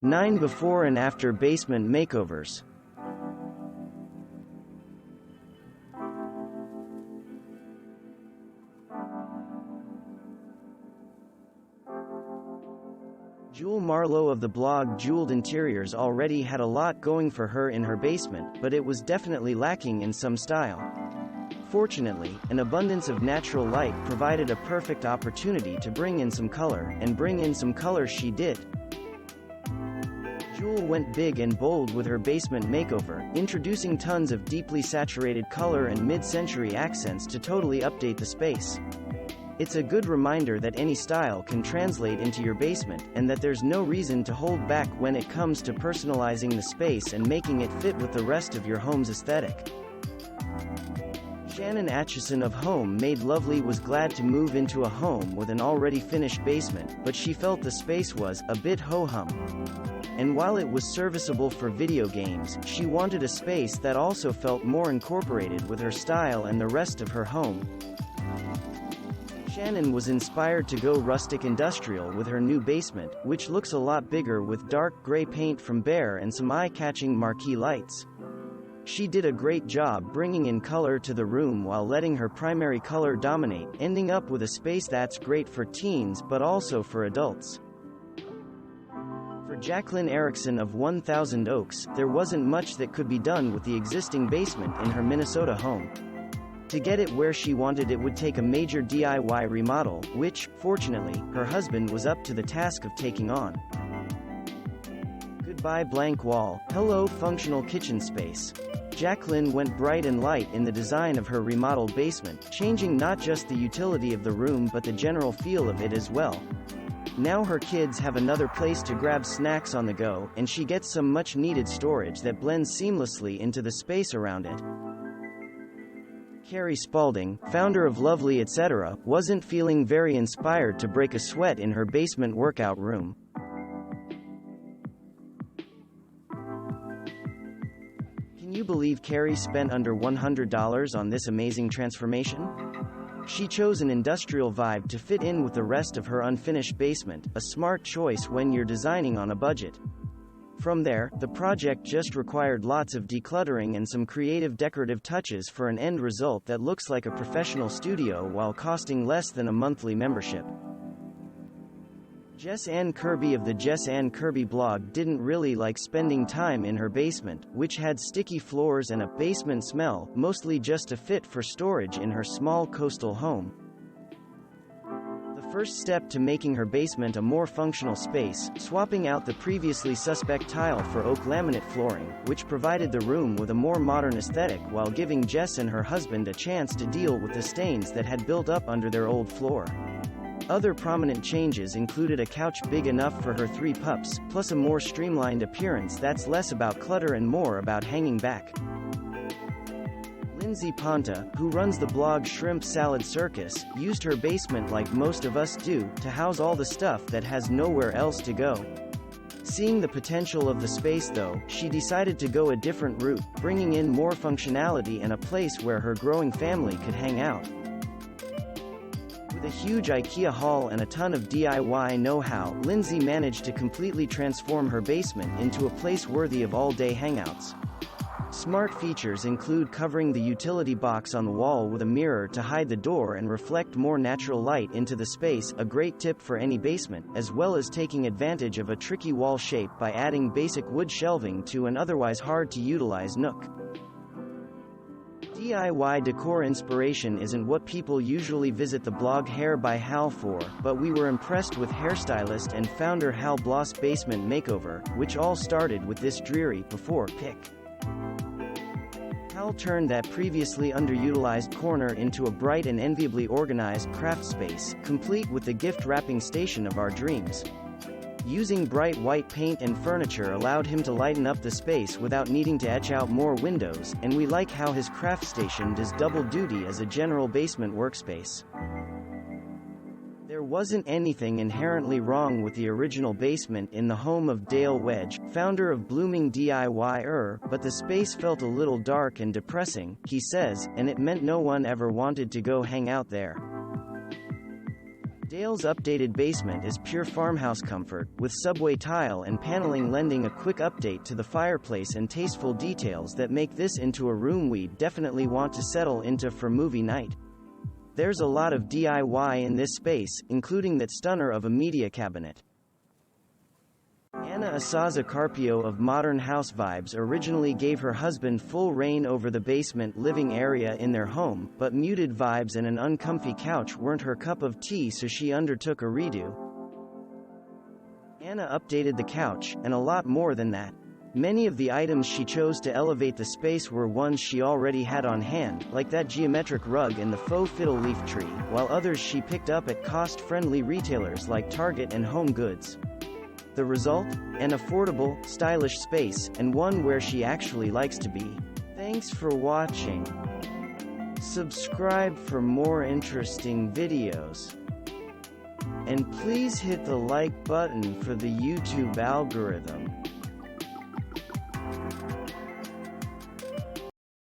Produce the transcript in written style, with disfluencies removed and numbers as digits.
9 Before and After Basement Makeovers. Jewel Marlowe of the blog Jeweled Interiors already had a lot going for her in her basement, but it was definitely lacking in some style. Fortunately, an abundance of natural light provided a perfect opportunity to bring in some color, and bring in some color she did. Jewel went big and bold with her basement makeover, introducing tons of deeply saturated color and mid-century accents to totally update the space. It's a good reminder that any style can translate into your basement, and that there's no reason to hold back when it comes to personalizing the space and making it fit with the rest of your home's aesthetic. Shannon Atchison of Home Made Lovely was glad to move into a home with an already finished basement, but she felt the space was a bit ho-hum. And while it was serviceable for video games, she wanted a space that also felt more incorporated with her style and the rest of her home. Shannon was inspired to go rustic industrial with her new basement, which looks a lot bigger with dark gray paint from Beige and some eye-catching marquee lights. She did a great job bringing in color to the room while letting her primary color dominate, ending up with a space that's great for teens but also for adults. For Jacqueline Erickson of 1000 Oaks, there wasn't much that could be done with the existing basement in her Minnesota home. To get it where she wanted it would take a major DIY remodel, which, fortunately, her husband was up to the task of taking on. Goodbye blank wall, hello functional kitchen space. Jacqueline went bright and light in the design of her remodeled basement, changing not just the utility of the room but the general feel of it as well. Now her kids have another place to grab snacks on the go, and she gets some much-needed storage that blends seamlessly into the space around it. Carrie Spalding, founder of Lovely Etc., wasn't feeling very inspired to break a sweat in her basement workout room. Can you believe Carrie spent under $100 on this amazing transformation? She chose an industrial vibe to fit in with the rest of her unfinished basement, a smart choice when you're designing on a budget. From there, the project just required lots of decluttering and some creative decorative touches for an end result that looks like a professional studio while costing less than a monthly membership. Jess Ann Kirby of the Jess Ann Kirby blog didn't really like spending time in her basement, which had sticky floors and a basement smell, mostly just a fit for storage in her small coastal home. The first step to making her basement a more functional space, swapping out the previously suspect tile for oak laminate flooring, which provided the room with a more modern aesthetic while giving Jess and her husband a chance to deal with the stains that had built up under their old floor. Other prominent changes included a couch big enough for her 3 pups, plus a more streamlined appearance that's less about clutter and more about hanging back. Lindsay Ponta, who runs the blog Shrimp Salad Circus, used her basement like most of us do, to house all the stuff that has nowhere else to go. Seeing the potential of the space though, she decided to go a different route, bringing in more functionality and a place where her growing family could hang out. With a huge IKEA haul and a ton of DIY know-how, Lindsay managed to completely transform her basement into a place worthy of all-day hangouts. Smart features include covering the utility box on the wall with a mirror to hide the door and reflect more natural light into the space, a great tip for any basement, as well as taking advantage of a tricky wall shape by adding basic wood shelving to an otherwise hard-to-utilize nook. DIY decor inspiration isn't what people usually visit the blog Hair by Hal for, but we were impressed with hairstylist and founder Hal Bloss' basement makeover, which all started with this dreary before pic. Hal turned that previously underutilized corner into a bright and enviably organized craft space, complete with the gift wrapping station of our dreams. Using bright white paint and furniture allowed him to lighten up the space without needing to etch out more windows, and we like how his craft station does double duty as a general basement workspace. There wasn't anything inherently wrong with the original basement in the home of Dale Wedge, founder of Blooming DIY-er, but the space felt a little dark and depressing, he says, and it meant no one ever wanted to go hang out there. Dale's updated basement is pure farmhouse comfort, with subway tile and paneling lending a quick update to the fireplace and tasteful details that make this into a room we'd definitely want to settle into for movie night. There's a lot of DIY in this space, including that stunner of a media cabinet. Anna Asaza Carpio of Modern House Vibes originally gave her husband full reign over the basement living area in their home, but muted vibes and an uncomfy couch weren't her cup of tea, so she undertook a redo. Anna updated the couch, and a lot more than that. Many of the items she chose to elevate the space were ones she already had on hand, like that geometric rug and the faux fiddle leaf tree, while others she picked up at cost-friendly retailers like Target and Home Goods. The result? An affordable, stylish space, and one where she actually likes to be. Thanks for watching. Subscribe for more interesting videos. And please hit the like button for the YouTube algorithm.